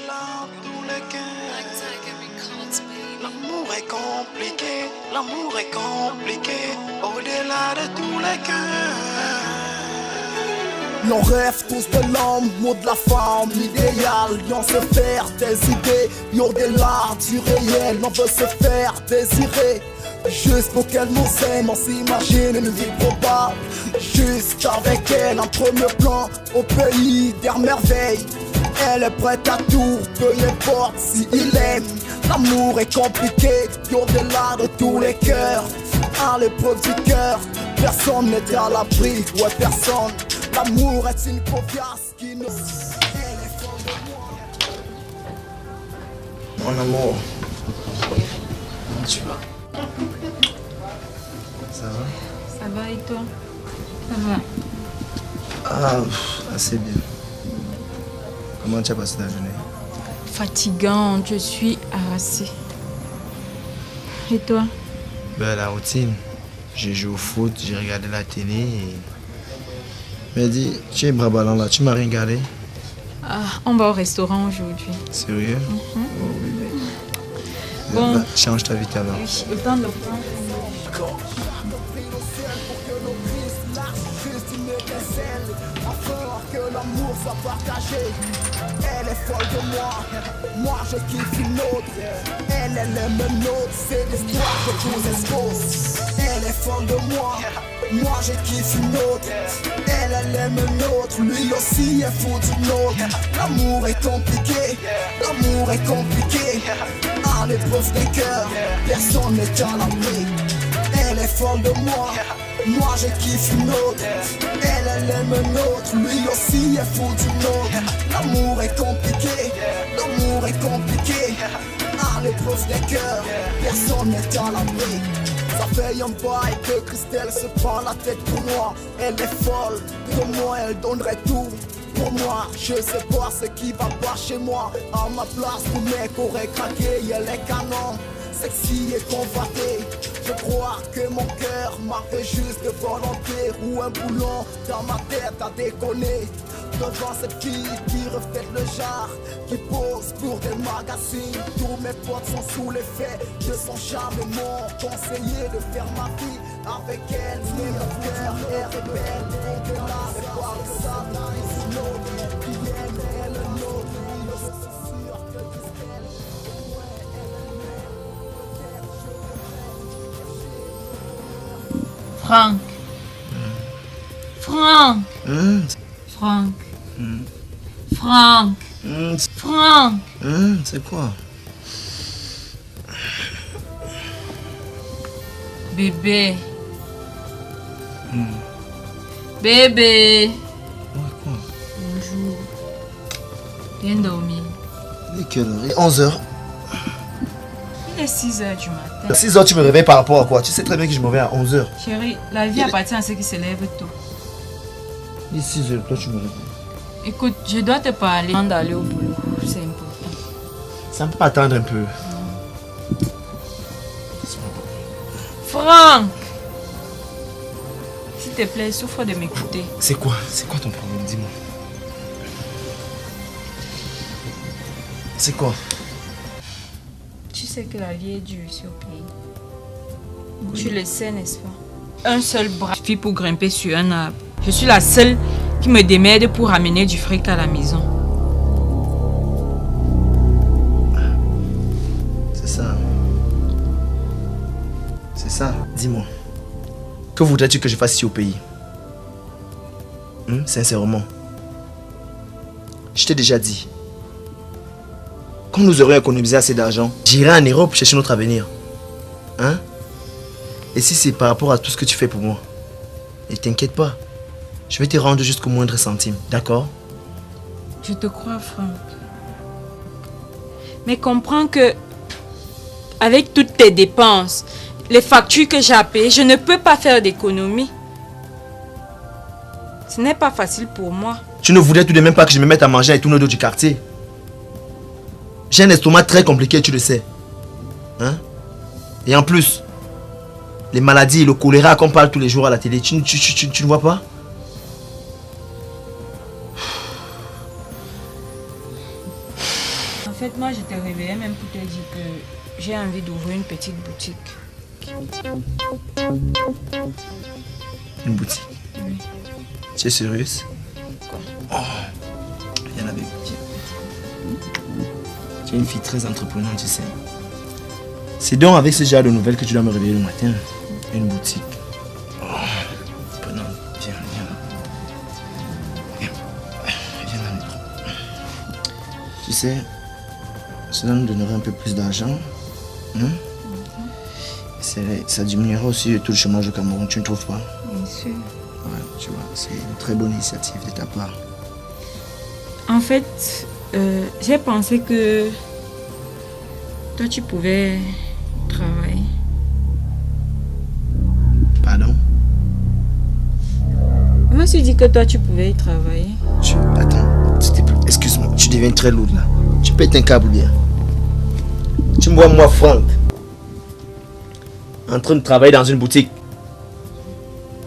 au-delà de tous les cœurs. L'amour est compliqué, l'amour est compliqué, au-delà de tous les cœurs. L'on rêve tous de l'homme ou de la femme idéale. Y'en se faire des idées, au-delà du réel. On veut se faire désirer, juste pour qu'elle nous aime. On s'imagine une vie probable, juste avec elle en premier plan, au pays des merveilles. Elle est prête à tout, peu importe si il aime. L'amour est compliqué, au-delà de tous les cœurs. À l'épreuve du cœur, personne n'est à l'abri, ouais personne. L'amour est une copiace qui nous... Mon amour, comment tu vas? Ça va? Ça va et toi? Ça va? Ah, assez bien. Comment tu as passé ta journée? Fatigante, je suis harassée. Et toi? Ben, la routine. J'ai joué au foot, j'ai regardé la télé et... Mais dis, tu es bras ballants là, tu m'as rien regardé? Ah, on va au restaurant aujourd'hui. Sérieux? Oh, oui, mais... Bon. Bah, change ta vie alors. Oui, le temps de le prendre. Que l'amour soit partagé. Elle est folle de moi, moi je kiffe une autre. Elle aime un autre, c'est l'histoire que je vous expose. Elle est folle de moi je kiffe une autre. Elle aime un autre, lui aussi est fou d'une autre. L'amour est compliqué, l'amour est compliqué. À l'épreuve des cœurs, personne n'est à l'abri. Elle est folle de moi je kiffe une autre. Elle aime un autre, lui aussi est fou d'une autre. L'amour est compliqué, l'amour est compliqué. À l'épreuve des cœurs, personne n'est à l'abri. Ça fait un bail que Christelle se prend la tête pour moi. Elle est folle, pour moi elle donnerait tout. Pour moi, je sais pas ce qui va pas chez moi. À ma place, tout mec aurait craqué, elle est canon. Sexy et convoité, je crois que mon cœur m'a fait juste de volonté. Ou un boulon dans ma tête a déconné. Devant cette fille qui reflète le genre, qui pose pour des magazines. Tous mes potes sont sous l'effet de son charme et m'ont conseillé de faire ma vie avec elle. Mais mon cœur est rebelle, au-delà de quoi que ça n'arrive une autre qui aime elle un autre. Oui, je suis sûr que Christelle, Franck. Franck. Franck. Franck. Franck. C'est quoi? Bébé. Bébé. Ouais, quoi? Bonjour. Viens dormir. Il est quelle heure? 11h. Il est 6h du matin. 6h, tu me réveilles par rapport à quoi? Tu sais très bien que je me réveille à 11h. Chérie, la vie appartient à ceux qui se lèvent tôt. Il est 6h, toi tu me réveilles. Écoute, je dois te parler avant d'aller au boulot. C'est important. Ça peut attendre un peu. Franck! S'il te plaît, souffre de m'écouter. C'est quoi? C'est quoi ton problème? Dis-moi. C'est quoi? Tu sais que la vie est dure ici au pays. Oui. Tu le sais, n'est-ce pas? Un seul bras suffit pour grimper sur un arbre. Je suis la seule qui me démerde pour ramener du fric à la maison. C'est ça. C'est ça. Dis-moi. Que voudrais-tu que je fasse ici au pays? Sincèrement. Je t'ai déjà dit. Quand nous aurions économisé assez d'argent, j'irai en Europe chercher notre avenir. Hein? Et si c'est par rapport à tout ce que tu fais pour moi, ne t'inquiète pas. Je vais te rendre jusqu'au moindre centime, d'accord? Je te crois, Franck. Mais comprends que, avec toutes tes dépenses, les factures que j'ai à payer, je ne peux pas faire d'économie. Ce n'est pas facile pour moi. Tu ne voudrais tout de même pas que je me mette à manger avec tous nos dos du quartier? J'ai un estomac très compliqué, tu le sais. Hein? Et en plus, les maladies, le choléra qu'on parle tous les jours à la télé, tu ne vois pas? fait, moi, je t'ai réveillé même pour te dire que j'ai envie d'ouvrir une petite boutique. Une boutique? Oui. Tu es sérieuse? Quoi? Oh, viens avec. Tu es une fille très entreprenante, tu sais. C'est donc avec ce genre de nouvelles que tu dois me réveiller le matin. Une boutique. Oh, entreprenante. Viens, viens. Viens dans les bras. Tu sais, cela nous donnerait un peu plus d'argent. Hein? Ça diminuera aussi le taux de chômage au Cameroun, tu ne trouves pas? Bien sûr. Ouais, tu vois, c'est une très bonne initiative de ta part. En fait, j'ai pensé que toi, tu pouvais travailler. Pardon? Je me suis dit que toi, tu pouvais y travailler. Attends, s'il te plaît, excuse-moi, tu deviens très lourde là. Tu pètes un câble ou bien? Tu me vois, moi, Franck, en train de travailler dans une boutique.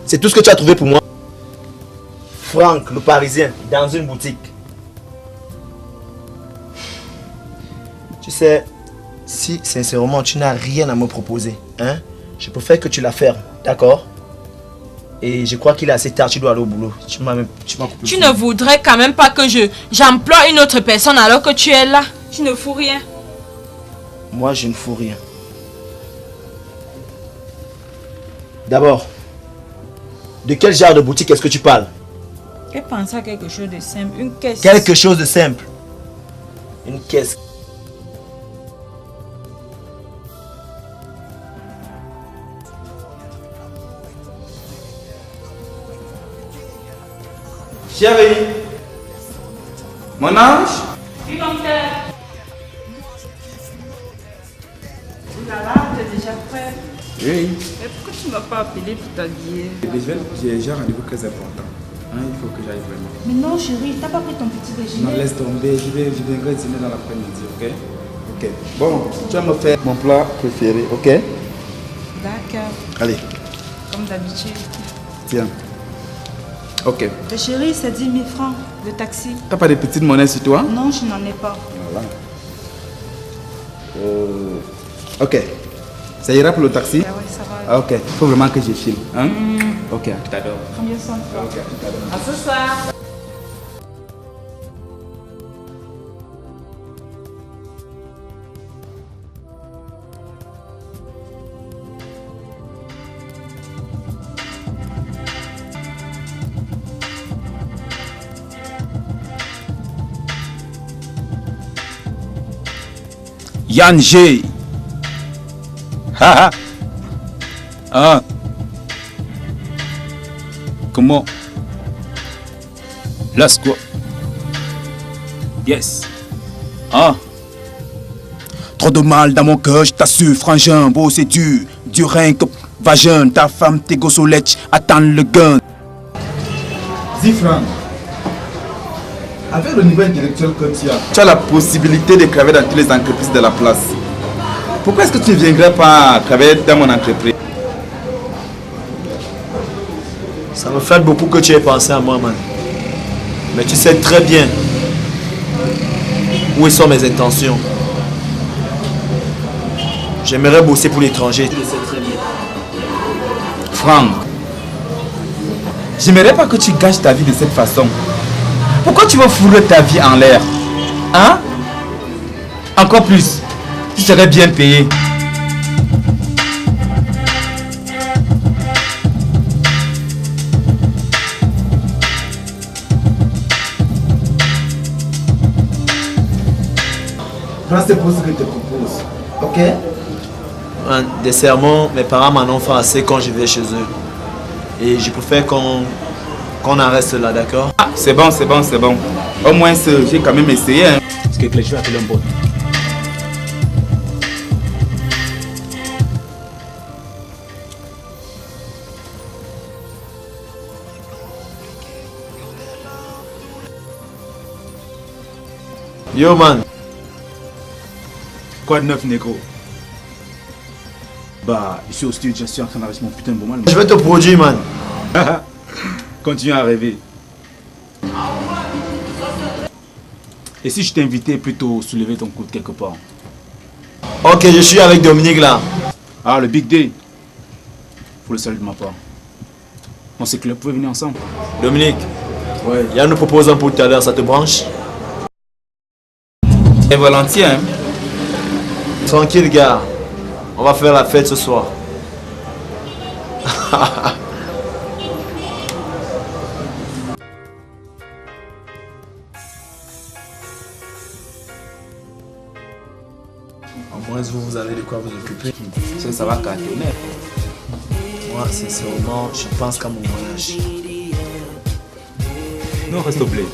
C'est tout ce que tu as trouvé pour moi? Franck, le Parisien, dans une boutique. Tu sais, si sincèrement tu n'as rien à me proposer, hein, je préfère que tu la fermes, d'accord? Et je crois qu'il est assez tard, tu dois aller au boulot. Tu m'as coupé. Tu ne voudrais quand même pas que j'emploie une autre personne alors que tu es là. Tu ne fous rien. Moi, je ne fous rien. D'abord, de quel genre de boutique est-ce que tu parles? J'ai pensé à quelque chose de simple, une caisse. Quelque chose de simple. Une caisse. Chérie, mon ange. Oui, mon père. Oulala, tu es déjà prêt. Oui. Mais pourquoi tu ne m'as pas appelé pour t'habiller? J'ai un rendez-vous très important. Hein, il faut que j'aille vraiment. Mais non chérie, t'as pas pris ton petit déjeuner? Non, laisse tomber, je viendrai dîner dans l'après-midi, ok? Ok. Bon, tu vas me faire mon plat préféré, ok? D'accord, Allez. comme d'habitude. Tiens. Ok. Mais chérie, c'est 10 000 francs, le taxi. T'as pas de petites monnaies sur toi? Non, je n'en ai pas. Voilà. Ok. Ça ira pour le taxi? Ah ouais, ça va. Ah, ok. Il faut vraiment que je file. Hein? Ok, à tout à l'heure. Prends bien soin de toi. Ok, à tout à l'heure. À ce soir. Yann G. Haha. Ah. Comment? Let's go. Yes. Ah. Trop de mal dans mon cœur, je t'assure, frangin, beau c'est dur. Dur rien que vagin, ta femme, tes gosses au lait, attends le gun. 10 francs. Avec le niveau intellectuel que tu as la possibilité de travailler dans toutes les entreprises de la place. Pourquoi est-ce que tu ne viendrais pas travailler dans mon entreprise? Ça me flatte beaucoup que tu aies pensé à moi, man. Mais tu sais très bien où sont mes intentions. J'aimerais bosser pour l'étranger. Tu le sais très bien. Franck, j'aimerais pas que tu gâches ta vie de cette façon. Pourquoi tu veux fourrer ta vie en l'air? Hein? Encore plus, tu serais bien payé. Prends ce poste que je te propose, ok? Man, des sermons, mes parents m'en ont fait assez quand je vais chez eux. Et je préfère qu'on en reste là, d'accord? Ah, c'est bon, c'est bon, c'est bon. Au moins, j'ai quand même essayé. Hein. Parce que les joueurs appellent un pote. Yo, man. Quoi de neuf, négro? Bah, ici au studio, je suis en train d'arracher mon putain de moment. Je vais te produire, man. Continue à rêver. Et si je t'invitais plutôt soulever ton coude quelque part? Ok, je suis avec Dominique là. Ah, le Big Day. Pour le salut de ma part. On sait que vous pouvez venir ensemble. Dominique, Ouais. il y a nous proposant pour tout à l'heure, ça te branche? Et volontiers, hein. Tranquille gars, on va faire la fête ce soir. Au moins vous avez de quoi vous occuper. Ça va cartonner. Moi sincèrement, je pense qu'à mon voyage. Non, reste au blé.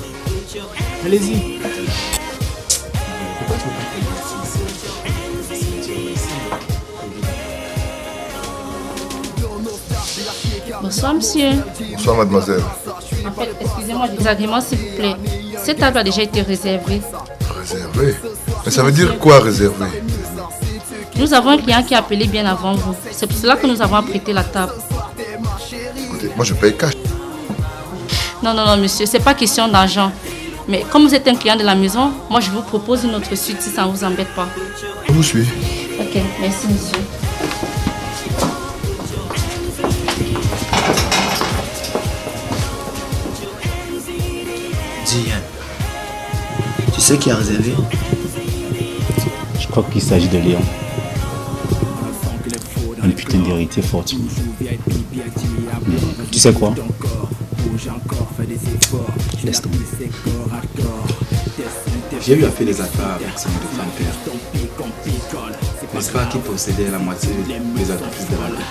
Allez-y. Bonsoir, monsieur. Bonsoir, mademoiselle. En fait, excusez-moi du désagrément, s'il vous plaît. Cette table a déjà été réservée. Réservé? Mais ça veut dire quoi, réservé? Nous avons un client qui a appelé bien avant vous. C'est pour cela que nous avons apprêté la table. Écoutez, moi je paye cash. Non, non, non, monsieur, c'est pas question d'argent. Mais comme vous êtes un client de la maison, moi je vous propose une autre suite si ça ne vous embête pas. Je vous suis. Ok, merci, monsieur. Dis, tu sais qui a réservé? Je crois qu'il s'agit de Léon. Un putain d'héritier fortuné. Mais tu sais quoi? Laisse tomber. J'ai eu à faire des affaires avec son de grand-père. N'est-ce pas qui possédait la moitié des entreprises de la rue?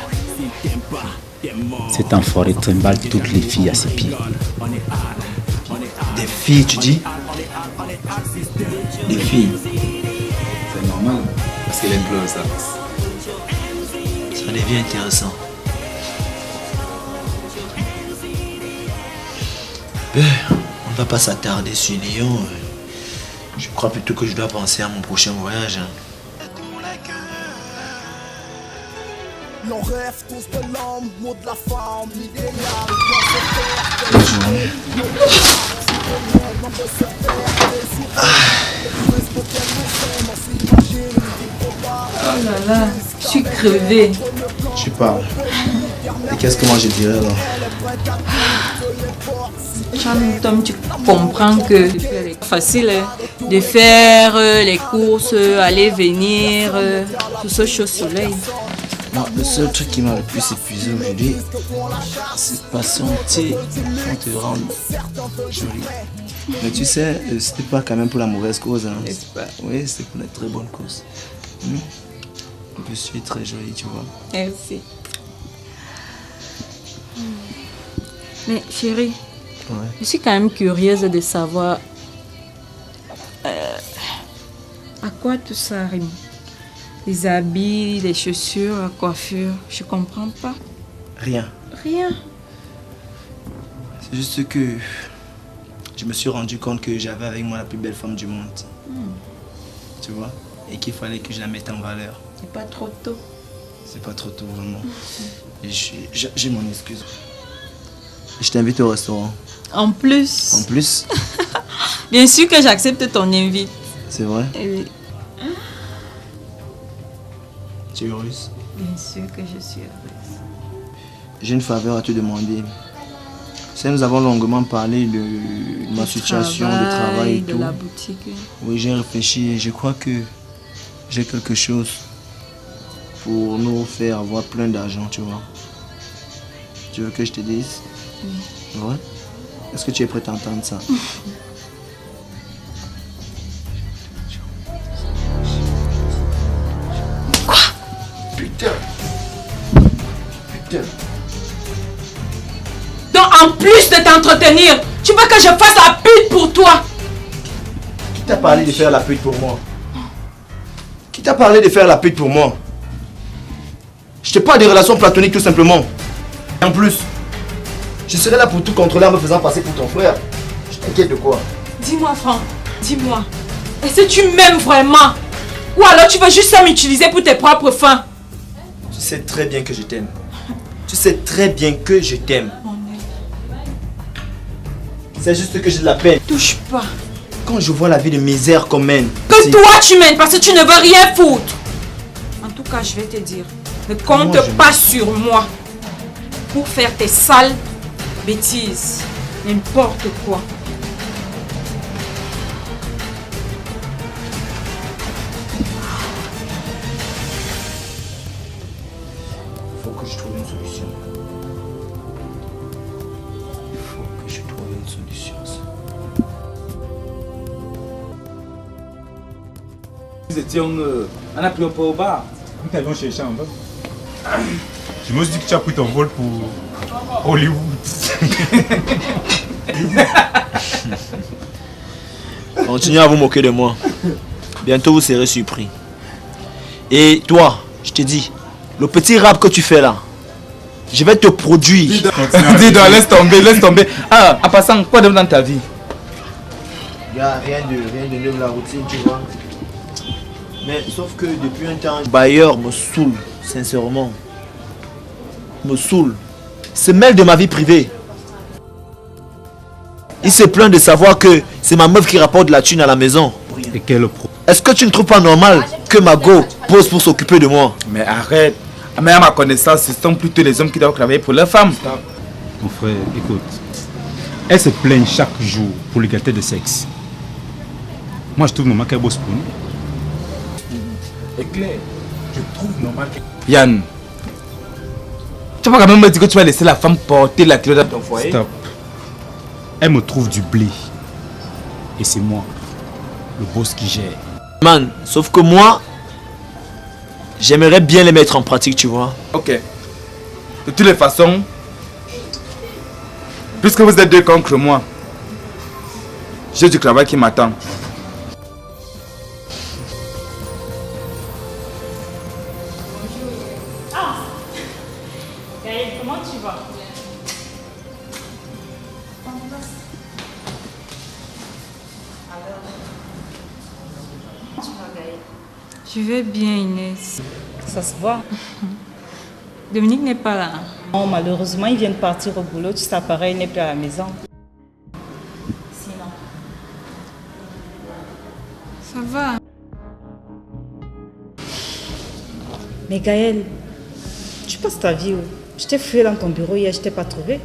Cet enfoiré trimballe toutes les filles à ses pieds. Des filles, tu dis? Des filles? C'est normal, parce qu'il aime plus ça. Ça devient intéressant. On ne va pas s'attarder sur Lyon. Je crois plutôt que je dois penser à mon prochain voyage. L'on rêve tous de l'homme, mot de la femme, l'idéal. Oh là là, je suis crevée. Tu parles. Et qu'est-ce que moi je dirais là? Tom, tu comprends que c'est facile hein, de faire les courses, aller, venir, tout ce chaud soleil. Moi, le seul truc qui m'a le plus épuisé aujourd'hui, c'est de patienter pour te rendre jolie. Mais tu sais, c'était pas quand même pour la mauvaise cause. Hein. Oui, c'était pour la très bonne cause. Je suis très jolie, tu vois. Merci. Mais chérie, Ouais. je suis quand même curieuse de savoir à quoi tout ça rime. Les habits, les chaussures, la coiffure, je comprends pas. Rien. Rien. C'est juste que je me suis rendu compte que j'avais avec moi la plus belle femme du monde. Tu vois? Et qu'il fallait que je la mette en valeur. C'est pas trop tôt. C'est pas trop tôt, vraiment. Et j'ai mon excuse. Je t'invite au restaurant. En plus. En plus, Bien sûr que j'accepte ton invite. c'est vrai, Oui. tu es heureuse. Bien sûr que je suis heureuse. J'ai une faveur à te demander. Tu sais, nous avons longuement parlé de ma situation de travail et de tout. la boutique. Oui, j'ai réfléchi et je crois que j'ai quelque chose pour nous faire avoir plein d'argent, tu vois. Tu veux que je te dise? Oui. Ouais? Est-ce que tu es prête à entendre ça? Putain. Putain. Donc en plus de t'entretenir, tu veux que je fasse la pute pour toi? Qui t'a parlé de faire la pute pour moi? Qui t'a parlé de faire la pute pour moi? Je te parle des relations platoniques tout simplement. Et en plus, je serai là pour tout contrôler en me faisant passer pour ton frère. Je t'inquiète de quoi? Dis-moi Franck, dis-moi. Est-ce que tu m'aimes vraiment? Ou alors tu veux juste ça m'utiliser pour tes propres fins? Tu sais très bien que je t'aime. Tu sais très bien que je t'aime. C'est juste que j'ai de la peine. Touche pas. Quand je vois la vie de misère qu'on mène... Que toi tu mènes parce que tu ne veux rien foutre. En tout cas, je vais te dire, ne compte pas sur moi pour faire tes sales bêtises. N'importe quoi. Il faut que je trouve une solution. Il faut que je trouve une solution. Nous étions... on a pris un peu au bar. Nous t'avions cherché en bas. Je me suis dit que tu as pris ton vol pour Hollywood. Continuez à vous moquer de moi. Bientôt vous serez surpris. Et toi, je te dis, le petit rap que tu fais là, je vais te produire. Dis-donc, laisse tomber, laisse tomber. Ah, en passant, quoi de dans ta vie? Il n'y a rien de neuf, la routine, tu vois. Mais sauf que depuis un temps, Bayer me saoule, sincèrement. Me saoule. Il se mêle de ma vie privée. Il se plaint de savoir que c'est ma meuf qui rapporte de la thune à la maison. Et quel pro? Est-ce que tu ne trouves pas normal que ma go pose pour s'occuper de moi? Mais arrête. Mais à ma connaissance, ce sont plutôt les hommes qui doivent travailler pour leurs femmes. Mon frère, écoute. Elle se plaint chaque jour pour l'égalité de sexe. Moi, je trouve normal qu'elle bosse pour nous. Et Claire, je trouve normal que... Yann, tu vas quand même me dire que tu vas laisser la femme porter la clé dans ton foyer? Stop. Elle me trouve du blé. Et c'est moi, le boss qui gère. Man, sauf que moi, j'aimerais bien les mettre en pratique, tu vois. Ok. De toutes les façons, puisque vous êtes deux contre moi, j'ai du travail qui m'attend. Comment tu vas? Je vais bien, Inès. Ça se voit. Dominique n'est pas là. Non, malheureusement, il vient de partir au boulot. Tu sais, pareil, il n'est plus à la maison. Sinon. Ça va. Mais Gaël, tu passes ta vie où? Je t'ai fouillé dans ton bureau hier, je t'ai pas trouvé.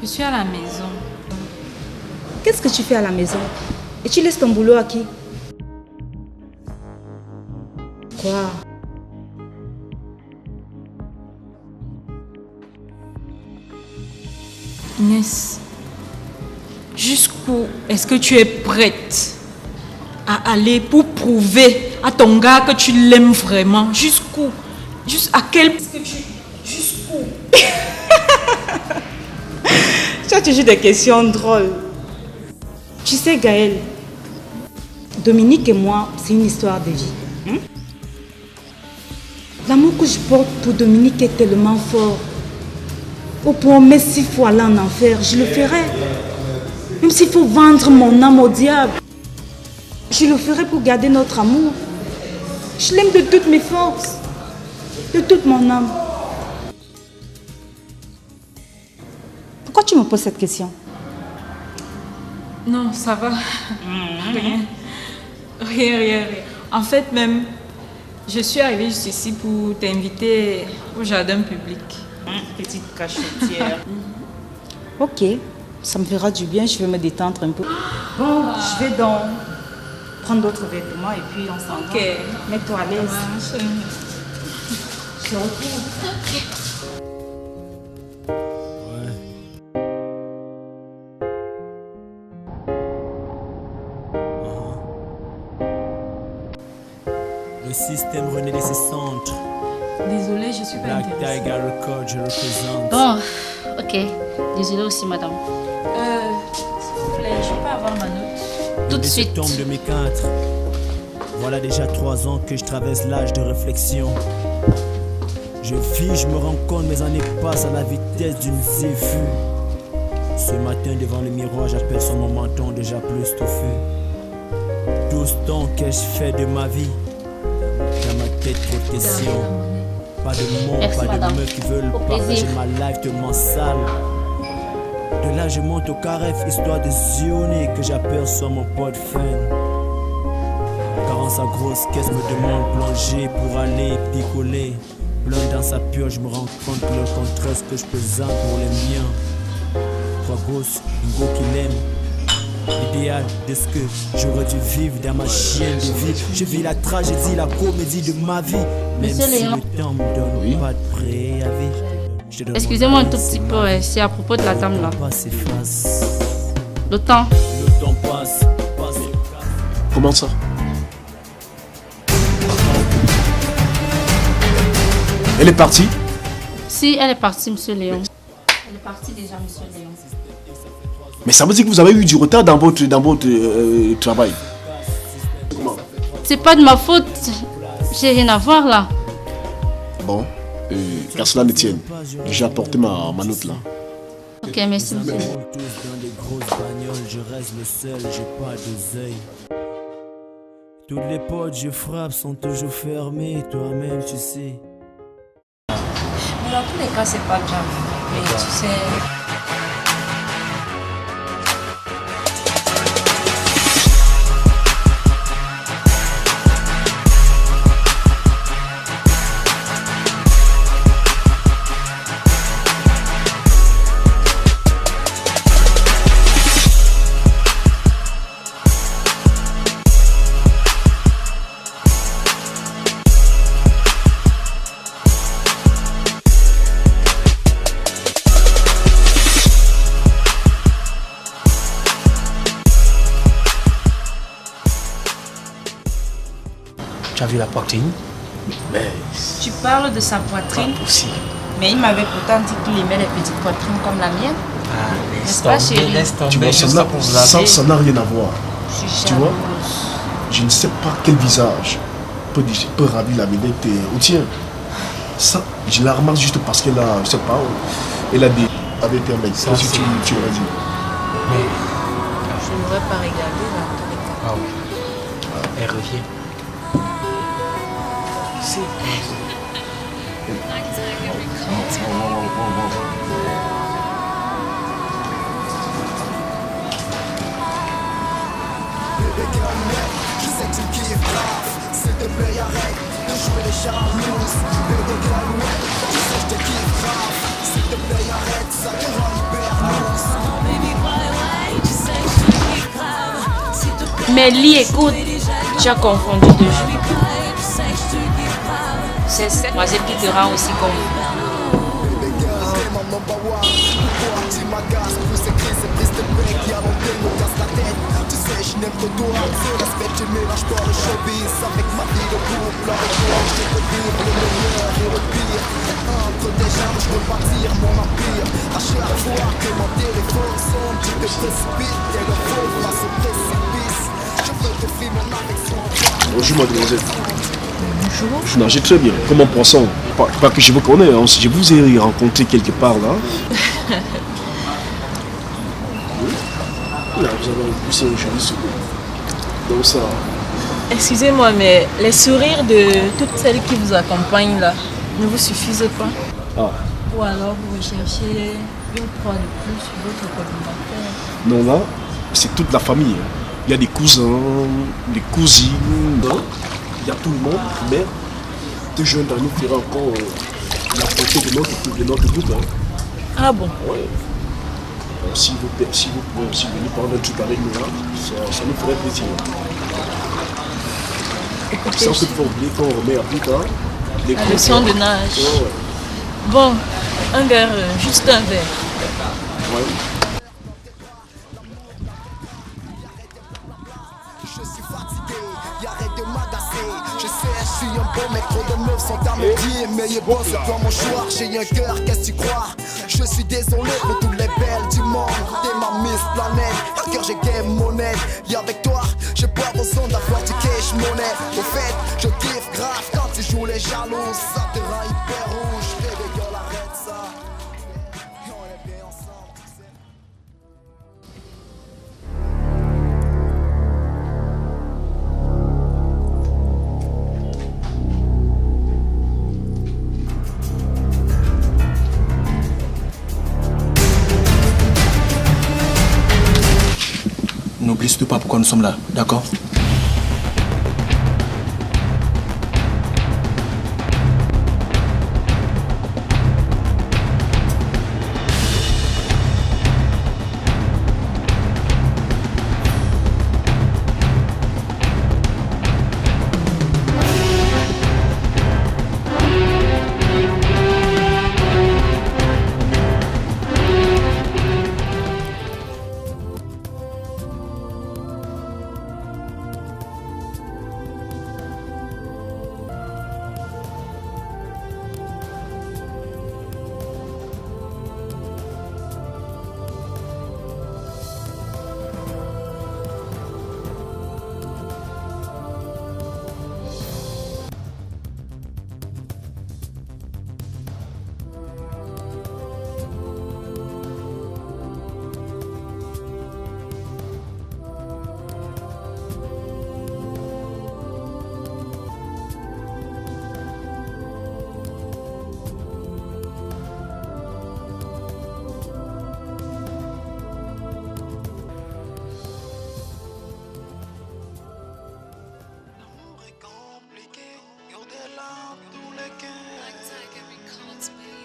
Je suis à la maison. Qu'est-ce que tu fais à la maison? Et tu laisses ton boulot à qui? Quoi? Inès, jusqu'où est-ce que tu es prête à aller pour prouver à ton gars que tu l'aimes vraiment? Jusqu'où? Juste à quel... Jusqu'où? Tu as toujours des questions drôles. Tu sais, Gaël, Dominique et moi, c'est une histoire de vie. L'amour que je porte pour Dominique est tellement fort. Au point, même s'il faut aller en enfer, je le ferai. Même s'il faut vendre mon âme au diable, je le ferai pour garder notre amour. Je l'aime de toutes mes forces, de toute mon âme. Pourquoi tu me poses cette question? Non, ça va. Rien. Rien. En fait, même, je suis arrivée juste ici pour t'inviter au jardin public. Petite cachetière. Ok, ça me fera du bien, je vais me détendre un peu. Bon, je vais donc prendre d'autres vêtements et puis on s'en va. Ok. Mets-toi à l'aise. Je te retrouve. Le système renaît de ses centres. Désolée, je suis pas intéressée. Black Tiger Record, je représente. Bon, ok. Désolée aussi, madame. S'il vous plaît, je peux avoir ma note? Tout de suite. Septembre 2004. Voilà déjà 3 ans que je traverse l'âge de réflexion. Je vis, je me rends compte, mes années passent à la vitesse d'une zéphue. Ce matin, devant le miroir, j'aperçois mon menton déjà plus stouffé. 12 ans que je fais de ma vie. Dans ma tête, trop de questions. Pas de mots, Merci, pas madame. de meufs qui veulent Au partager plaisir. ma life tellement sale. que là je monte au carref, histoire de zionner, que j'aperçois mon pote Fun. Car en sa grosse caisse me demande plonger pour aller picoler. Plein dans sa pure, je me rends compte que le contraire, ce que je pesante pour les miens. Trois gosses, une go qu'il aime. L'idéal de ce que j'aurais dû vivre dans ma chienne de vie. Je vis la tragédie, la comédie de ma vie. Même Monsieur si Léon. le temps me donne pas de préavis. Excusez-moi un tout petit peu, c'est à propos de la dame là. Le temps. Le temps passe. Comment ça? Elle est partie? Si, elle est partie, monsieur Léon. Elle est partie déjà, monsieur Léon. Mais ça veut dire que vous avez eu du retard dans votre travail. C'est pas de ma faute. J'ai rien à voir là. Bon, qu'à cela ne tienne. J'ai apporté ma note là. Ok, merci monsieur. Dans des grosses bagnoles, je reste le seul, j'ai pas d'oseille. Toutes les portes je frappe sont toujours fermées, toi-même tu sais. Mais dans tous les cas, c'est pas grave. Mais tu sais. Tu as vu la poitrine? Mais Tu parles de sa poitrine, possible. mais il m'avait pourtant dit qu'il aimait les petites poitrines comme la mienne. Ah, N'est-ce pas, chérie? Tu vois, ça n'a rien à voir. Tu vois, je ne sais pas quel visage peut ravir la vedette au tien. Ça, je la remarque juste parce qu'elle a, je sais pas, elle a des avec un mec. Ça, si tu l'aurais dit. Mais Je n'aurais pas regardé là, en tous les cas. ah oui. Elle revient. C'est Je sais que tu me kiffes grave. S'il te plaît, arrête de jouer les charmous. Bébé girl, ouais, tu sais que je te kiffe grave. S'il te plaît, arrête, ça te rend hyper mousse. Mais Lee, écoute, tu as confondu deux jeux. C'est cette demoiselle qui te rend aussi comme. Tu m'agaces, plus c'est gris, c'est prise de bec. Y'a longtemps, me casse la tête. Tu sais, je n'aime que toi. C'est l'aspect, tu mélanges pas le showbiz avec ma vie de couple. Avec toi, je peux vivre le meilleur et le pire. Entre tes jambes, je veux bâtir mon empire. À chaque fois que mon téléphone sonne, tu te précipites. Et le feu face au précipice. Je veux t'offrir mon affection. Bonjour mademoiselle. Je nageais très bien, comme un poisson. Pas que je vous connais, hein. Je vous ai rencontré quelque part là. Là, vous avez poussé un joli sourire. Donc ça. Excusez-moi, mais les sourires de toutes celles qui vous accompagnent là ne vous suffisent pas? Ah. Ou alors vous recherchez une croix de plus sur votre collimateur? Non, là, c'est toute la famille. Hein. Il y a des cousins, des cousines, non? Il y a tout le monde, mais deux jeunes dans nous fera encore la beauté de notre groupe. Hein. Ah bon? Ouais. Si vous pouvez aussi venir prendre un truc avec nous, là, ça nous ferait plaisir. Écoutez, sans toutefois oublier qu'on remet à plus tard les la leçon de nage. Ouais, ouais. Bon, un verre, juste un verre. Ouais. Je suis fatigué, arrête de m'agacer. Je sais, je suis un bon mec, trop de meufs sont à mes pieds. Mais il est bon, c'est toi mon choix. J'ai un cœur, qu'est-ce que tu crois? Je suis désolé pour toutes les belles du monde. T'es ma Miss Planète, à cœur j'ai game monnaie. Et avec toi, j'ai pas besoin d'avoir du cash monnaie. Au fait, je kiffe grave quand tu joues les jaloux. Ça te rend hyper rouge, baby girl, arrête ça. On est bien ensemble, tu sais. n'oublie surtout pas pourquoi nous sommes là, d'accord?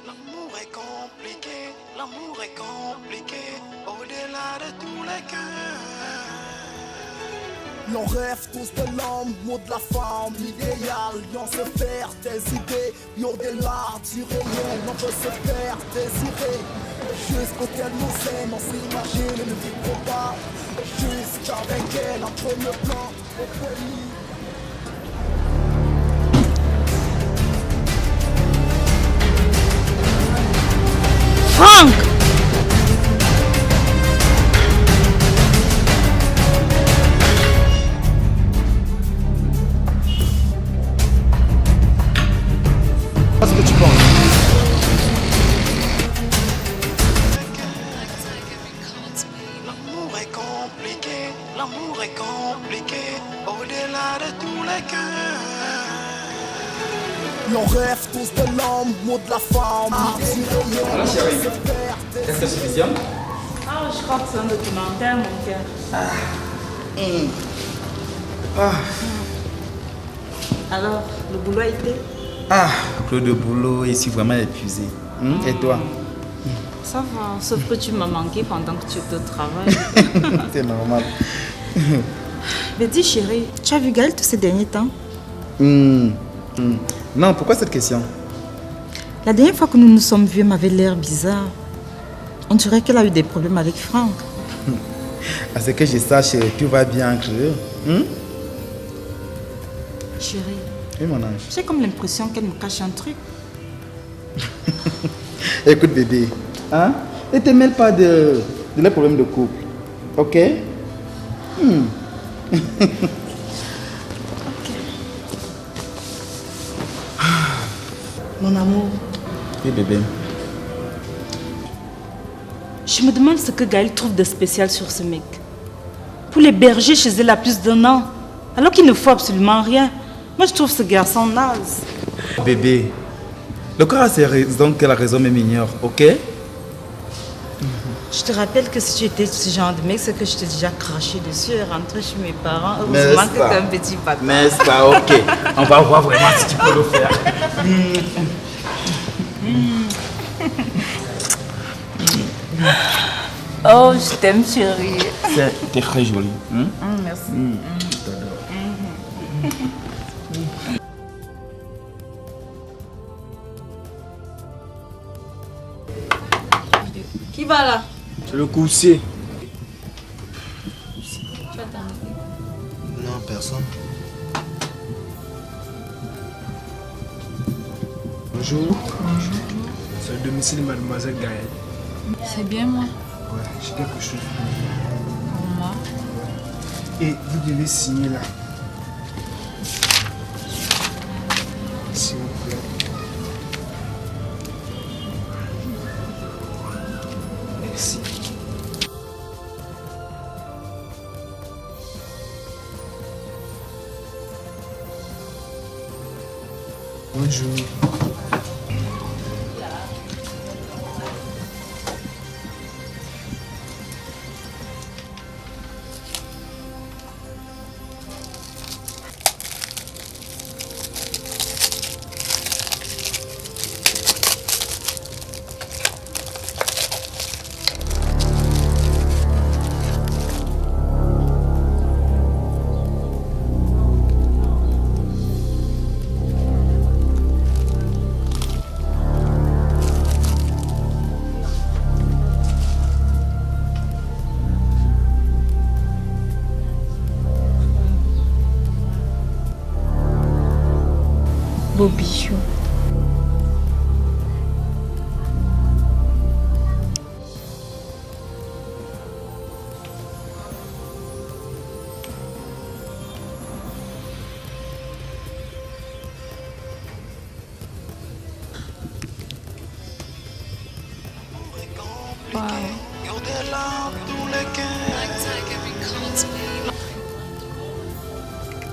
L'amour est compliqué, l'amour est compliqué, au-delà de tous les cœurs. L'on rêve tous de l'homme, mot de la femme, l'idéal. L'on se faire des idées, au-delà du réel. On veut se faire désirer, jusqu'au tel nous aime. On s'imagine une vie probable, jusqu'avec elle, entre le blanc et le pays. Franck! Qu'est-ce que tu penses? L'amour est compliqué, l'amour est compliqué, au-delà de tous les cœurs. L'on rêve tous de l'homme, mot de la femme. Voilà chérie, est-ce que c'est suffisant? Ah, je crois que c'est un documentaire, mon cœur. Alors, le boulot a été? Ah, Claude Boulot, je suis vraiment épuisé. Et toi? Ça va, sauf que tu m'as manqué pendant que tu étais au travail. C'est normal. Mais dis chérie, tu as vu Gaël tous ces derniers temps? Non, pourquoi cette question? La dernière fois que nous nous sommes vus, elle m'avait l'air bizarre. On dirait qu'elle a eu des problèmes avec Franck. À ce que je sache, tout va bien entre eux. Chérie, Oui, mon ange. j'ai comme l'impression qu'elle me cache un truc. Écoute, bébé, ne te mêle pas de les problèmes de couple, ok? Mon amour, Oui, bébé. je me demande ce que Gaël trouve de spécial sur ce mec. Pour l'héberger chez elle à plus d'1 an, alors qu'il ne faut absolument rien. Moi, je trouve ce garçon naze. Bébé, le corps a ses raisons que la raison m'ignore, ok? Je te rappelle que si tu étais ce genre de mec, c'est que je t'ai déjà craché dessus et rentré chez mes parents. N'est-ce Heureusement que pas? t'es un petit patin. N'est-ce pas? Ok. On va voir vraiment si tu peux le faire. Oh, je t'aime, chérie. T'es très jolie. Merci. Je t'adore. Qui va là? C'est le coursier. Tu attends. Non, personne. Bonjour. Bonjour. C'est le domicile de mademoiselle Gaël. C'est bien moi. Ouais, j'ai quelque chose Pour moi. Et vous devez signer là. S'il vous plaît. Merci. Bonjour. beau bijou.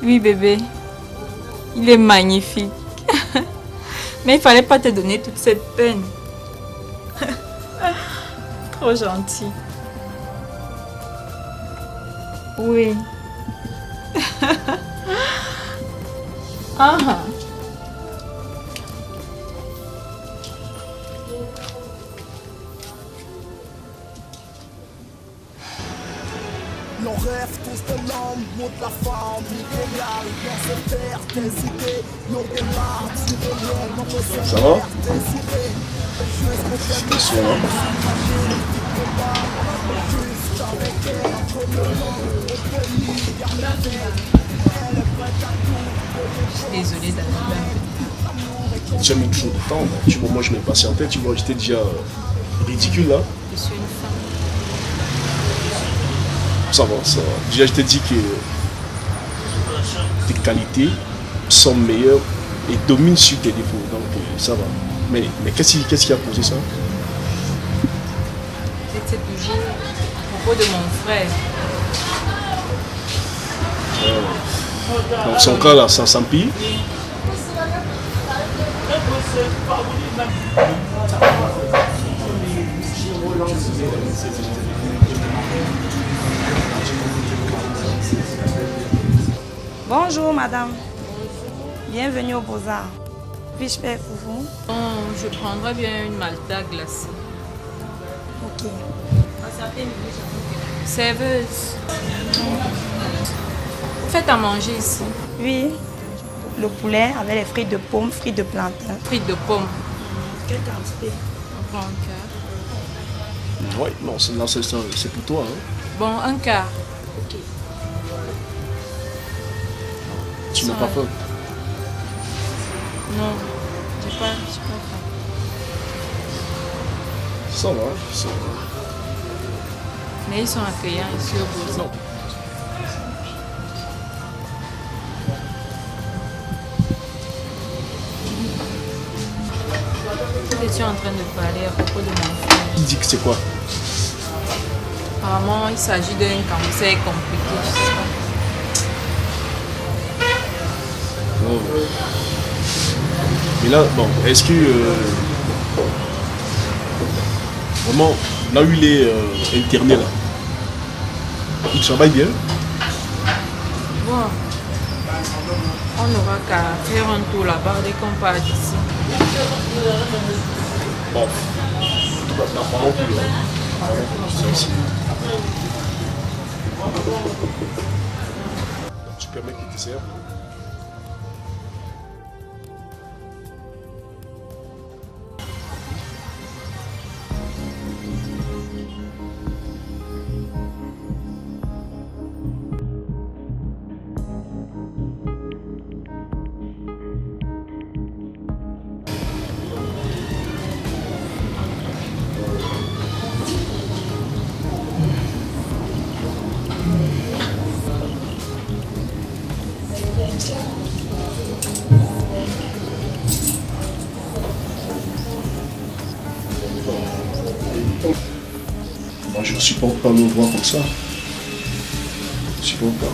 Oui bébé, il est magnifique. Mais il fallait pas te donner toute cette peine. Trop gentil. Oui. Ah. L'on rêve tous de l'homme, mot de la femme, idéal. Dans ce terre, des idées, l'on démarre, tu veux l'homme, dans ce Ça va? C'était soin, hein? Je suis désolée d'aller. Tu as mis toujours de temps, mais tu vois, moi je m'impatientais, tu vois, j'étais déjà ridicule là. Je suis une femme. Ça va, ça va. Déjà, je t'ai dit que tes qualités sont meilleures et dominent sur tes défauts, donc ça va. Mais qu'est-ce qui a causé ça? C'était toujours à propos de mon frère. Donc son cas là, ça s'empire. Bonjour madame. Bienvenue au Beaux-Arts. Puis-je faire pour vous? Oh, je prendrais bien une Malta glacée. Ok. Serveuse. Vous faites à manger ici? Oui. Le poulet avec les frites de pommes, frites de plantain. Frites de pommes. Quelle quantité? On prend un quart. Oui, non, c'est pour toi. Hein. Bon, un quart. Ok. Tu n'as pas faim? Non, j'ai pas faim. Ça va, ça va. Mais ils sont accueillants ici au Beaux-Arts. J'étais en train de parler à propos de mon frère. Il dit que c'est quoi? Apparemment, il s'agit d'un cancer compliqué, je sais pas. Oh. Mais là, bon, est-ce que vraiment, là où il est interné là, il travaille bien? Bon, on n'aura qu'à faire un tour là-bas dès qu'on part d'ici. Bon, en tout cas, t'as pas non plus. Tu permets qu'il te serve? Moi, je ne supporte pas me voir comme ça. Je supporte pas.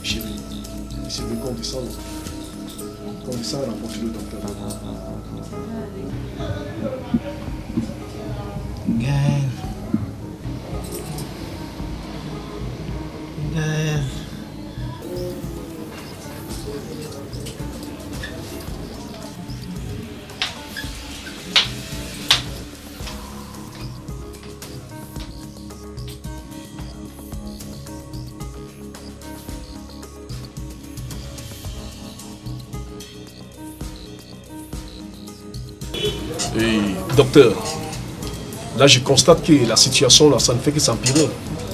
Chérie, c'est mieux qu'on descende. Qu'on descende à la porte du docteur. Gaël. Gaël. Hey, docteur, Là, je constate que la situation, là, ça ne fait que s'empirer.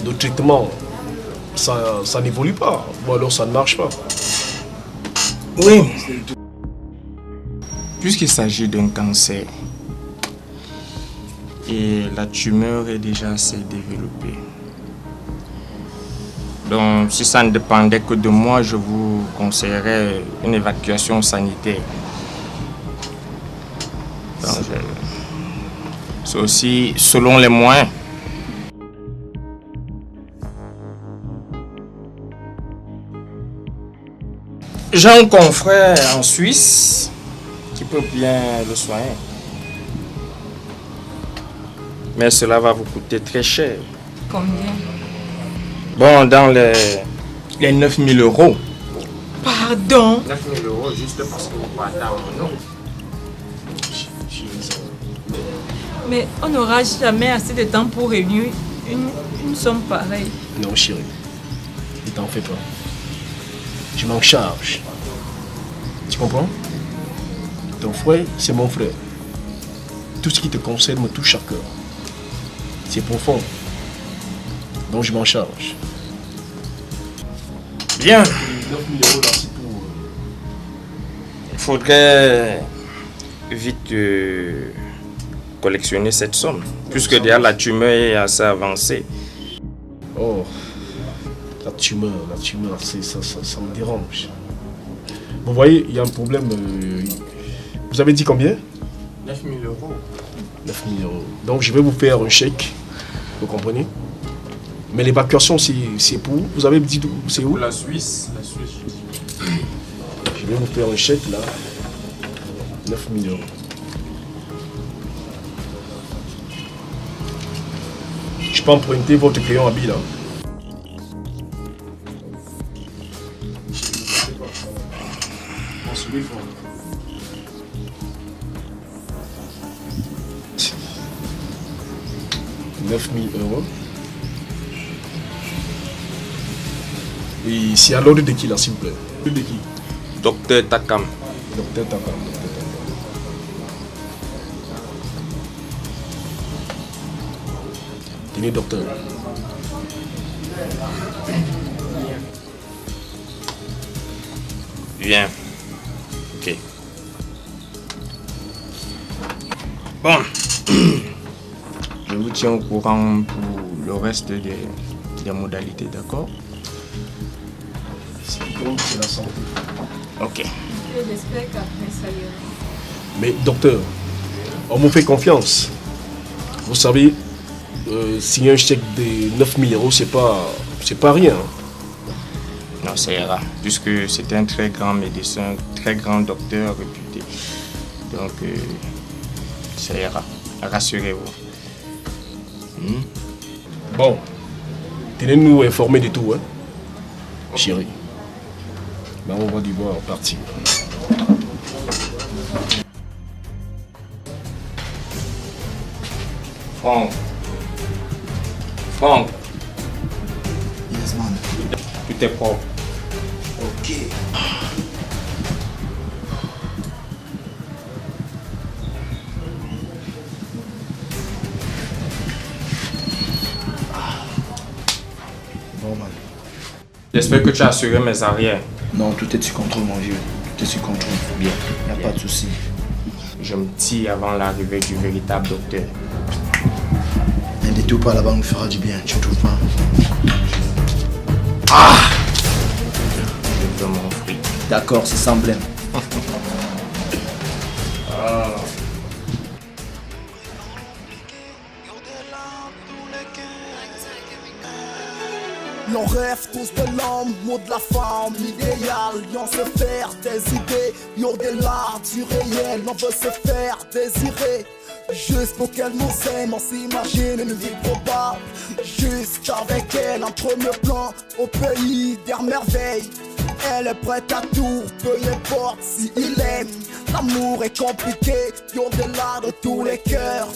Le traitement, ça n'évolue pas. Ou alors, ça ne marche pas. Oui. Puisqu'il s'agit d'un cancer, et la tumeur est déjà assez développée. Donc, si ça ne dépendait que de moi, je vous conseillerais une évacuation sanitaire. C'est aussi selon les moyens. J'ai un confrère en Suisse qui peut bien le soigner. Mais cela va vous coûter très cher. Combien? Bon, dans les 9 000 euros. Pardon? 9 000 euros juste parce que vous partez à mon nom. Mais on n'aura jamais assez de temps pour réunir une somme pareille. Non, chérie. Ne t'en fais pas. Je m'en charge. Tu comprends? Ton frère, c'est mon frère. Tout ce qui te concerne me touche à cœur. C'est profond. Donc je m'en charge. Bien. 9 000 euros là, c'est pour... Il faudrait vite collectionner cette somme, puisque déjà la tumeur est assez avancée. Oh, la tumeur, ça me dérange. Vous voyez, il y a un problème. Vous avez dit combien? 9 000 euros. 9 000 euros. Donc je vais vous faire un chèque, vous comprenez? Mais l'évacuation, c'est pour... Vous avez dit c'est où? La Suisse. La Suisse. Je vais vous faire un chèque là. 9 000 euros. Je peux emprunter votre crayon à billes là. « 9 000 euros. Et c'est à l'ordre de qui là, s'il vous plaît? De qui? Docteur Takam. Docteur Takam. Tenez, docteur. Bien. Ok. Bon. Je vous tiens au courant pour le reste des modalités, d'accord? C'est bon, c'est la santé. Ok. J'espère qu'après ça ira. Mais docteur, on me fait confiance. Vous savez, signer un chèque de 9 000 euros, c'est pas rien. Non, ça ira, puisque c'est un très grand médecin, très grand docteur réputé. Donc, ça ira. Rassurez-vous. Bon, tenez-nous informés de tout, hein, chérie. Là, on va devoir partir. Franck. Franck. Yes, man. Tout est propre. Ok. Bon, man. J'espère que tu as assuré mes arrières. Non, tout est sous contrôle, mon vieux. Tout est sous contrôle. Bien. Il n'y a pas de souci. Je me tire avant l'arrivée du véritable docteur. Un détour par là-bas nous fera du bien, tu trouves pas? Je veux mon fruit. D'accord, c'est sans blême. L'on rêve tous de l'homme, mot de la femme, idéal. Y'en se faire des idées, au-delà du réel. On veut se faire désirer, juste pour qu'elle nous aime. On s'imagine une vie probable, juste avec elle en premier plan, au pays des merveilles. Elle est prête à tout, peu importe si il aime. L'amour est compliqué, au-delà de tous les cœurs.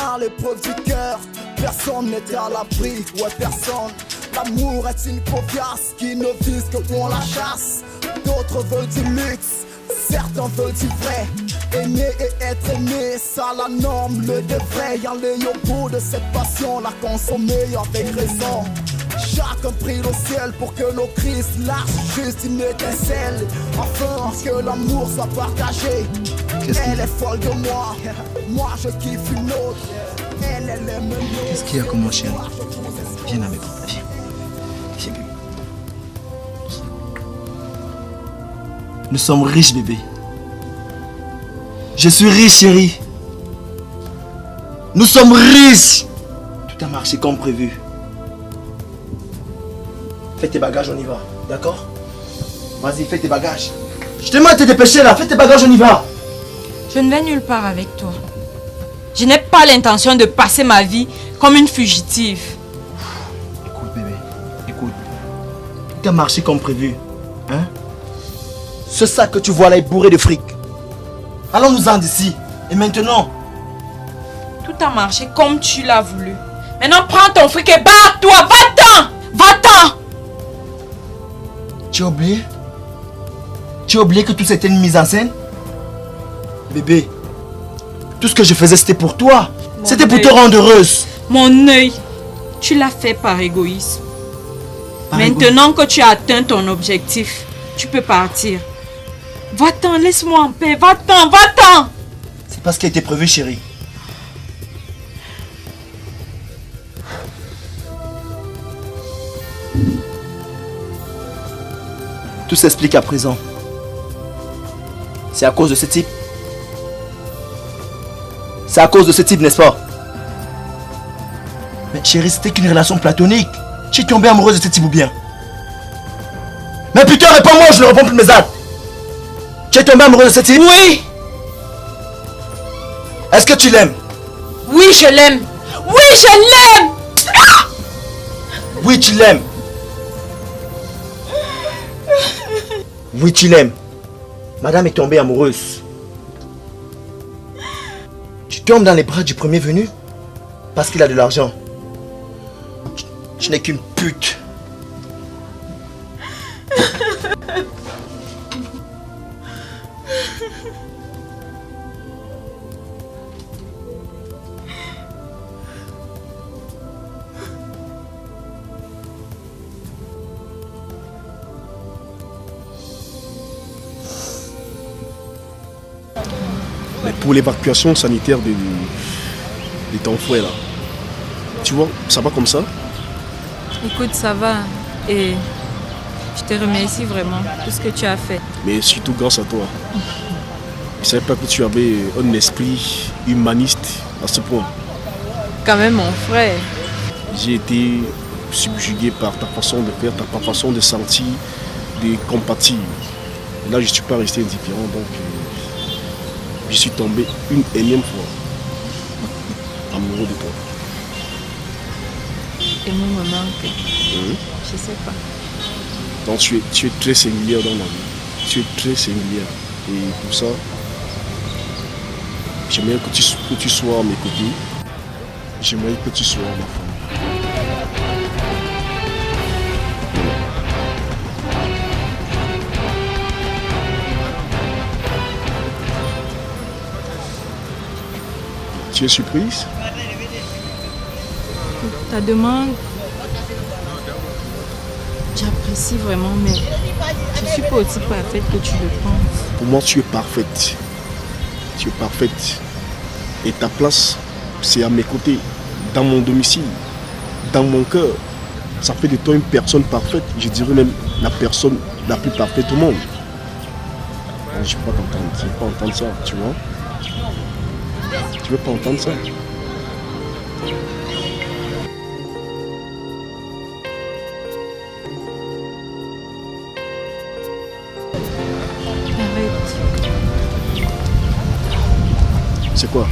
À l'épreuve du cœur, personne n'est à l'abri, ouais personne. L'amour est une copiace qui ne vise que qu'on la chasse. D'autres veulent du luxe, certains veulent du vrai. Aimer et être aimé, ça la norme, le devrait y aller au bout de cette passion, la consommer avec raison. Chacun prie au ciel pour que nos cris lâchent juste une étincelle, afin que l'amour soit partagé. Elle est folle de moi, moi je kiffe une autre. Elle aime une autre. Qu'est-ce qu'il y a comme mon chien? Viens avec moi, viens. Viens, bébé. Nous sommes riches, bébé. Je suis riche, chérie. Nous sommes riches. Tout a marché comme prévu. Fais tes bagages, on y va. D'accord? Vas-y, fais tes bagages. Je te demande de te dépêcher là. Fais tes bagages, on y va. Je ne vais nulle part avec toi. Je n'ai pas l'intention de passer ma vie comme une fugitive. Écoute, bébé. Écoute. Tout a marché comme prévu. Hein? Ce sac que tu vois là est bourré de fric. Allons-nous-en d'ici. Et maintenant? Tout a marché comme tu l'as voulu. Maintenant, prends ton fric et barre-toi. Va-t'en! Va-t'en! Tu as oublié? Tu as oublié que tout c'était une mise en scène? Bébé, tout ce que je faisais c'était pour toi. C'était pour te rendre heureuse. Mon œil, tu l'as fait par égoïsme. Maintenant que tu as atteint ton objectif, tu peux partir. Va-t'en, laisse-moi en paix. Va-t'en, va-t'en! C'est pas ce qui a été prévu, chérie. Tout s'explique à présent. C'est à cause de ce type. C'est à cause de ce type, n'est-ce pas? Mais chérie, c'était qu'une relation platonique. Tu es tombée amoureuse de ce type ou bien? Mais putain, réponds-moi, je ne réponds plus de mes actes. Tu es tombée amoureuse de ce type? Oui. Est-ce que tu l'aimes? Oui, je l'aime. Oui, je l'aime. Ah! Oui, tu l'aimes. Oui, tu l'aimes. Madame est tombée amoureuse. Tu tombes dans les bras du premier venu parce qu'il a de l'argent. Je n'ai qu'une pute. Mais pour l'évacuation sanitaire de ton frère là, tu vois, ça va comme ça? Écoute, ça va. Et je te remercie vraiment pour tout ce que tu as fait. Mais surtout grâce à toi. Je ne savais pas que tu avais un esprit humaniste à ce point. Quand même mon frère. J'ai été subjugué par ta façon de faire, ta façon de sentir, de compatir. Et là, je ne suis pas resté indifférent, donc je suis tombé une énième fois amoureux de toi. Et moi, me manque. Je sais pas. Donc tu es très singulière dans ma vie. Tu es très singulière. Et pour ça, j'aimerais que tu sois à mes côtés. J'aimerais que tu sois ma femme. Tu es surprise? Ta demande, j'apprécie vraiment, mais je suis pas aussi parfaite que tu le penses. Pour moi, tu es parfaite. Tu es parfaite. Et ta place, c'est à mes côtés, dans mon domicile, dans mon cœur. Ça fait de toi une personne parfaite. Je dirais même la personne la plus parfaite au monde. Je ne peux pas t'entendre. Je ne veux pas entendre ça, tu vois. Tu veux pas entendre ça? C'est quoi?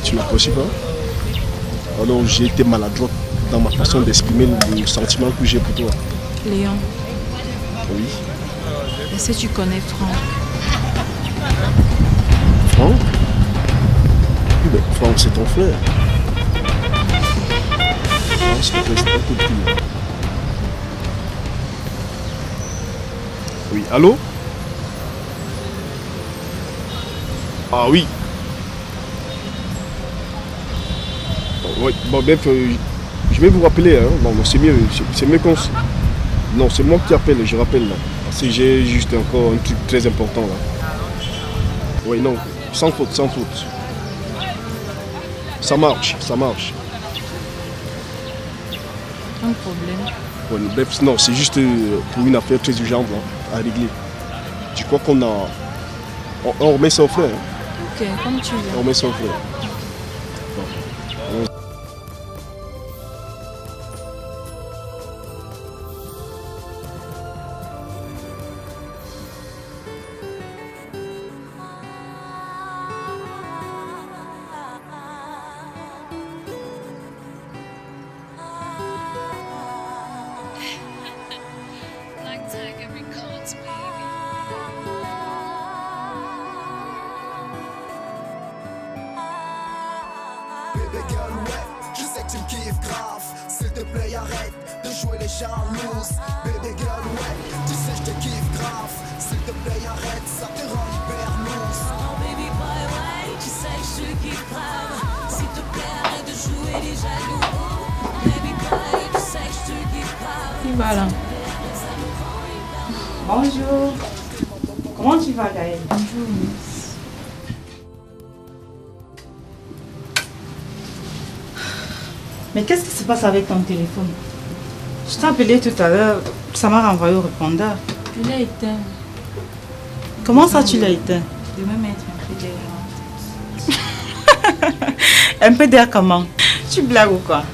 Tu n'apprécies pas? Alors j'ai été maladroite dans ma façon d'exprimer le sentiment que j'ai pour toi. Léon. Oui. Est-ce que tu connais Franck? Franck? Oui, mais Franck, c'est ton frère. Franck, c'est ton frère, c'est pas tout le. Oui, allô? Ah oui. Oui, bon, bref, je vais vous rappeler, hein. Bon, c'est mieux qu'on... Non, c'est moi qui appelle, je rappelle là. Parce que j'ai juste encore un truc très important là. Oui, non, sans faute, sans faute. Ça marche, ça marche. Pas de problème. Ouais, bref, non, c'est juste pour une affaire très urgente là, à régler. Je crois qu'on a... On remet ça au frère. Hein. Ok, comme tu veux. On remet ça au frère. Bon. Baby girl, ouais, je sais que tu me kiffes grave. S'il te plaît, arrête de jouer les jaloux. Baby girl, ouais, tu sais je te kiffe grave. S'il te plaît, arrête, ça te rend hyper loose. Oh baby boy, ouais, tu sais que je te kiffe grave. S'il te plaît, arrête de jouer les jaloux. Baby boy, tu sais que je te kiffe grave. Il va là. Bonjour. Comment tu vas, Gaël? Bonjour, Miss. Mais qu'est-ce qui se passe avec ton téléphone? Je t'ai appelé tout à l'heure, ça m'a renvoyé au répondeur. Je l'ai éteint. Comment ça tu l'as éteint? Je vais me mettre un peu d'air. Un peu d'air comment? Tu blagues ou quoi?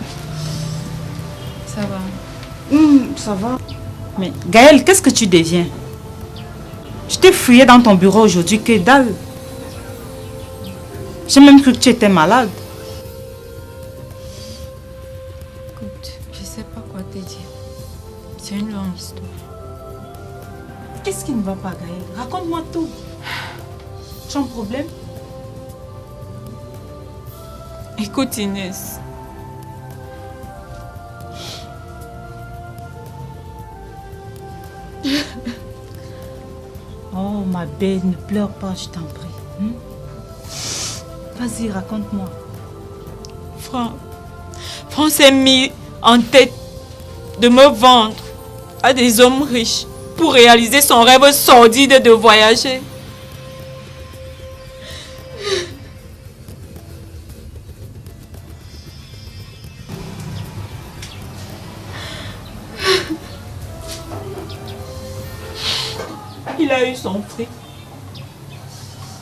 Ça va. Ça va. Mais Gaël, qu'est-ce que tu deviens? Je t'ai fouillé dans ton bureau aujourd'hui, que dalle. J'ai même cru que tu étais malade. Écoute, je sais pas quoi te dire. C'est une longue histoire. Qu'est-ce qui ne va pas, Gaël? Raconte-moi tout. Tu as un problème? Écoute, Inès. Oh, ma belle, ne pleure pas, je t'en prie. Vas-y, raconte-moi. Franck s'est mis en tête de me vendre à des hommes riches pour réaliser son rêve sordide de voyager. Il a eu son fric.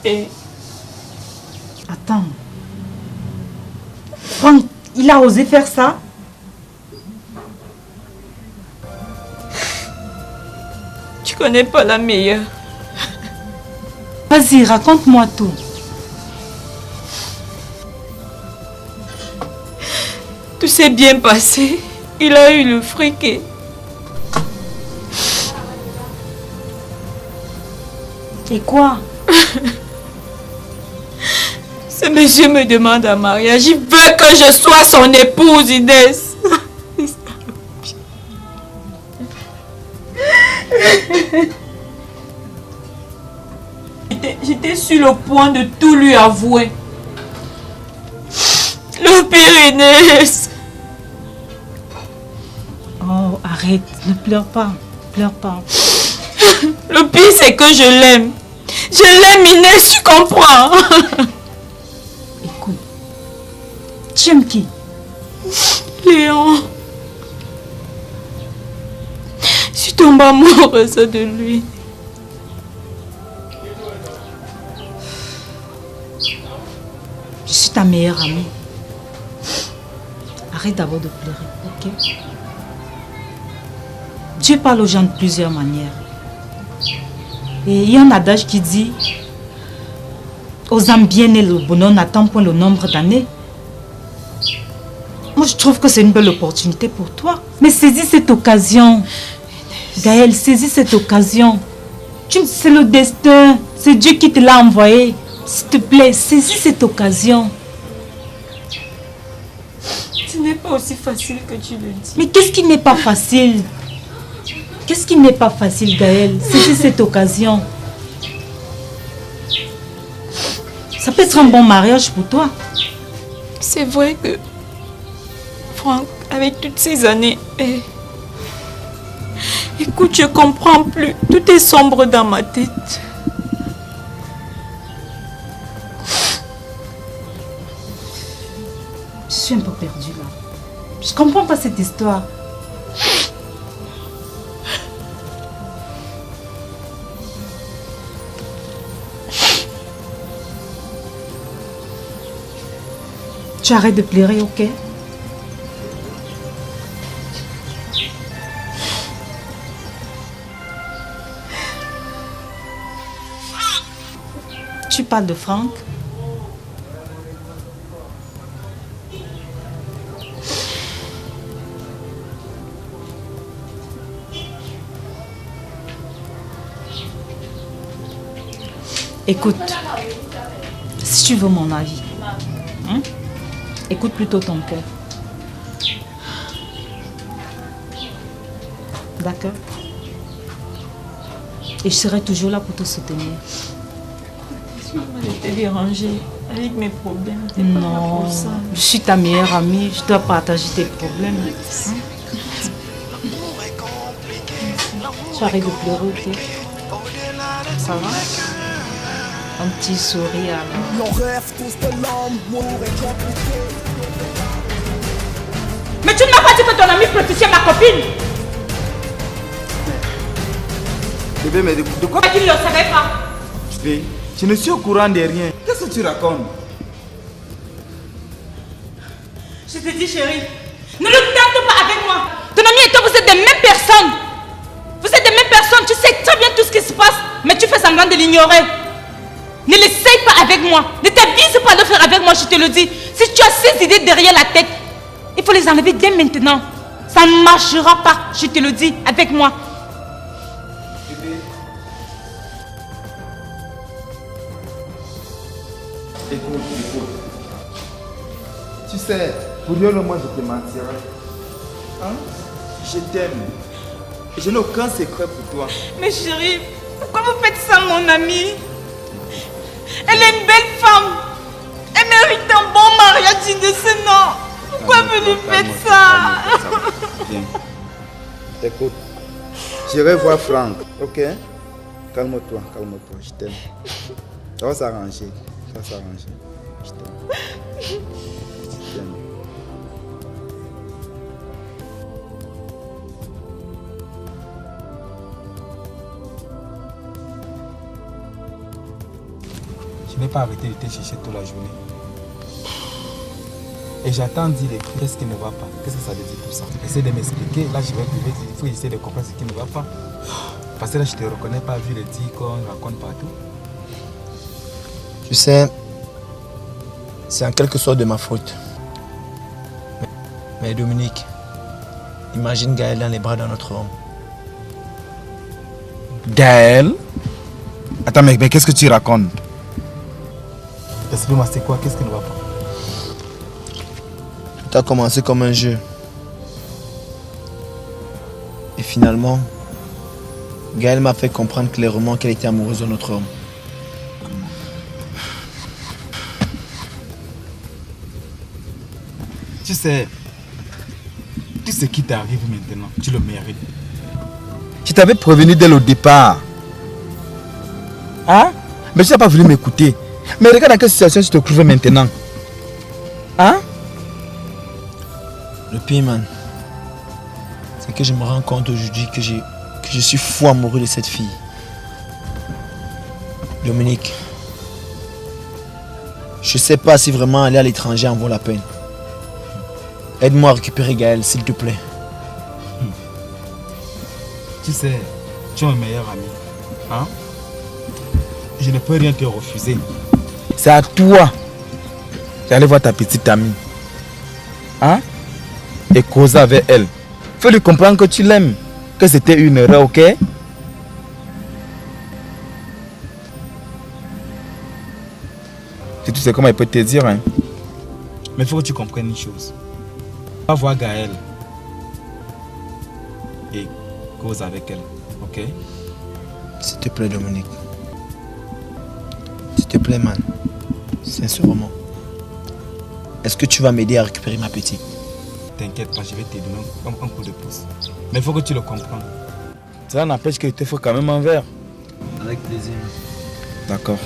Et... Attends. Franck, il a osé faire ça? Tu connais pas la meilleure. Vas-y, raconte-moi tout. Tout s'est bien passé. Il a eu le fric et... Et quoi? Ce monsieur me demande un mariage. Il veut que je sois son épouse, Inès. J'étais sur le point de tout lui avouer. Le pire, Inès. Oh, arrête, ne pleure pas. Pleure pas. Le pire, c'est que je l'aime. Je l'aime, Inès, tu comprends? Écoute, tu aimes qui? Léon. Je suis tombée amoureuse de lui. Je suis ta meilleure amie. Arrête d'abord de pleurer, ok? Dieu parle aux gens de plusieurs manières. Et il y a un adage qui dit: aux âmes bien nées, le bonheur n'attend point le nombre d'années. Moi, je trouve que c'est une belle opportunité pour toi. Mais saisis cette occasion. Gaël, saisis cette occasion. C'est le destin. C'est Dieu qui te l'a envoyé. S'il te plaît, saisis cette occasion. Ce n'est pas aussi facile que tu le dis. Mais qu'est-ce qui n'est pas facile? Qu'est-ce qui n'est pas facile, Gaël? Saisis cette occasion. Ça peut être un bon mariage pour toi. C'est vrai que, Franck, avec toutes ces années, écoute, je comprends plus. Tout est sombre dans ma tête. Je suis un peu perdue là. Je comprends pas cette histoire. Tu arrêtes de pleurer, ok? Tu parles de Franck? Écoute, si tu veux mon avis, hein, écoute plutôt ton cœur. D'accord? Et je serai toujours là pour te soutenir. Je t'ai dérangé avec mes problèmes. Non, je suis ta meilleure amie, je dois partager tes problèmes. Hein? Tu arrêtes de pleurer, ok? Ça va? Un petit sourire alors. Mais tu ne m'as pas dit que ton ami protégeait ma copine. Bébé, mais de quoi Tu ne le savais pas. Bébé, je ne suis au courant de rien. Qu'est-ce que tu racontes? Je te dis, chérie, ne le tente pas avec moi. Ton ami et toi, vous êtes des mêmes personnes. Vous êtes des mêmes personnes. Tu sais très bien tout ce qui se passe, mais tu fais semblant de l'ignorer. Ne l'essaye pas avec moi. Ne t'avise pas de le faire avec moi, je te le dis. Si tu as ces idées derrière la tête, il faut les enlever dès maintenant. Ça ne marchera pas, je te le dis, avec moi. Écoute. Tu sais, pour rien au moins je te mentirai. Hein? Je t'aime. Je n'ai aucun secret pour toi. Mais chérie, pourquoi vous faites ça, mon amie? Elle est une belle femme. Elle mérite un bon mariage de ce nom. Pourquoi vous lui faites ça? Viens. Écoute, j'irai voir Franck, ok? Calme-toi, je t'aime. Ça va s'arranger. Je t'aime. Je n'ai pas arrêté de te chercher toute la journée. Et j'attends dire les trucs. Qu'est-ce qui ne va pas? Qu'est-ce que ça veut dire tout ça? Essaye de m'expliquer. Là, il faut essayer de comprendre ce qui ne va pas. Parce que là, je ne te reconnais pas vu les dits qu'on raconte partout. Tu sais, c'est en quelque sorte de ma faute. Mais Dominique, imagine Gaël dans les bras d'un autre homme. Gaël? Attends, mais qu'est-ce que tu racontes? Explique-moi, c'est quoi? Qu'est-ce qui ne va pas? Tout a commencé comme un jeu. Et finalement, Gaël m'a fait comprendre clairement qu'elle était amoureuse d'un autre homme. Tu sais, tout ce qui t'arrive maintenant, tu le mérites. Je t'avais prévenu dès le départ. Hein? Mais tu n'as pas voulu m'écouter. Mais regarde dans quelle situation tu te trouves maintenant. Hein? Le pire, man, c'est que je me rends compte aujourd'hui que je suis fou amoureux de cette fille. Dominique, je sais pas si vraiment aller à l'étranger en vaut la peine. Aide-moi à récupérer Gaël, s'il te plaît. Tu sais, tu es un meilleur ami. Hein? Je ne peux rien te refuser. C'est à toi d'aller voir ta petite amie. Hein? Et causer avec elle. Fais lui comprendre que tu l'aimes. Que c'était une erreur, ok? Si tu sais comment il peut te dire, hein? Mais il faut que tu comprennes une chose. Va voir Gaël. Et cause avec elle, ok? S'il te plaît, Dominique. S'il te plaît, man. Sincèrement. Est-ce que tu vas m'aider à récupérer ma petite? T'inquiète pas, je vais te donner un coup de pouce. Mais il faut que tu le comprennes. Cela n'empêche qu'il te faut quand même un verre. Avec plaisir. D'accord.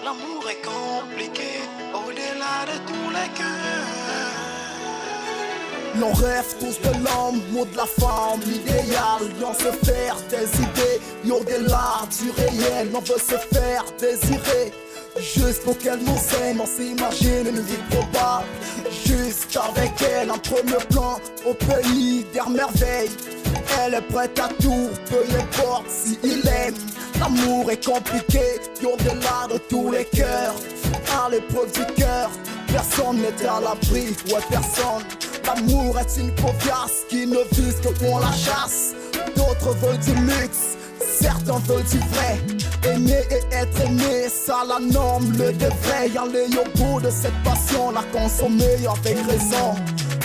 L'amour est compliqué, au-delà de tous les cœurs. L'on rêve tous de l'homme, mot de la femme, l'idéal. L'on se faire des idées, au-delà du réel. On veut se faire désirer, juste pour qu'elle nous aime. On s'imagine une vie probable, juste avec elle en premier plan, au pays des merveilles. Elle est prête à tout, peu importe si il aime. L'amour est compliqué, au-delà de tous les cœurs. À l'épreuve du cœur, personne n'est à l'abri, ouais personne. L'amour est une paupiasse qui ne vise que qu'on la chasse. D'autres veulent du luxe, certains veulent du vrai. Aimer et être aimé, ça la norme, le devrait. Aller au bout de cette passion, la consommer avec raison.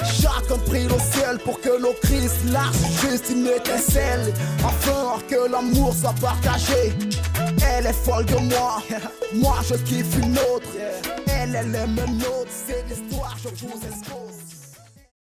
Chacun prie au ciel pour que l'eau Christ lâche juste une étincelle, afin que l'amour soit partagé. Elle est folle de moi, moi je kiffe une autre. Elle aime une autre, c'est l'histoire, je vous expose.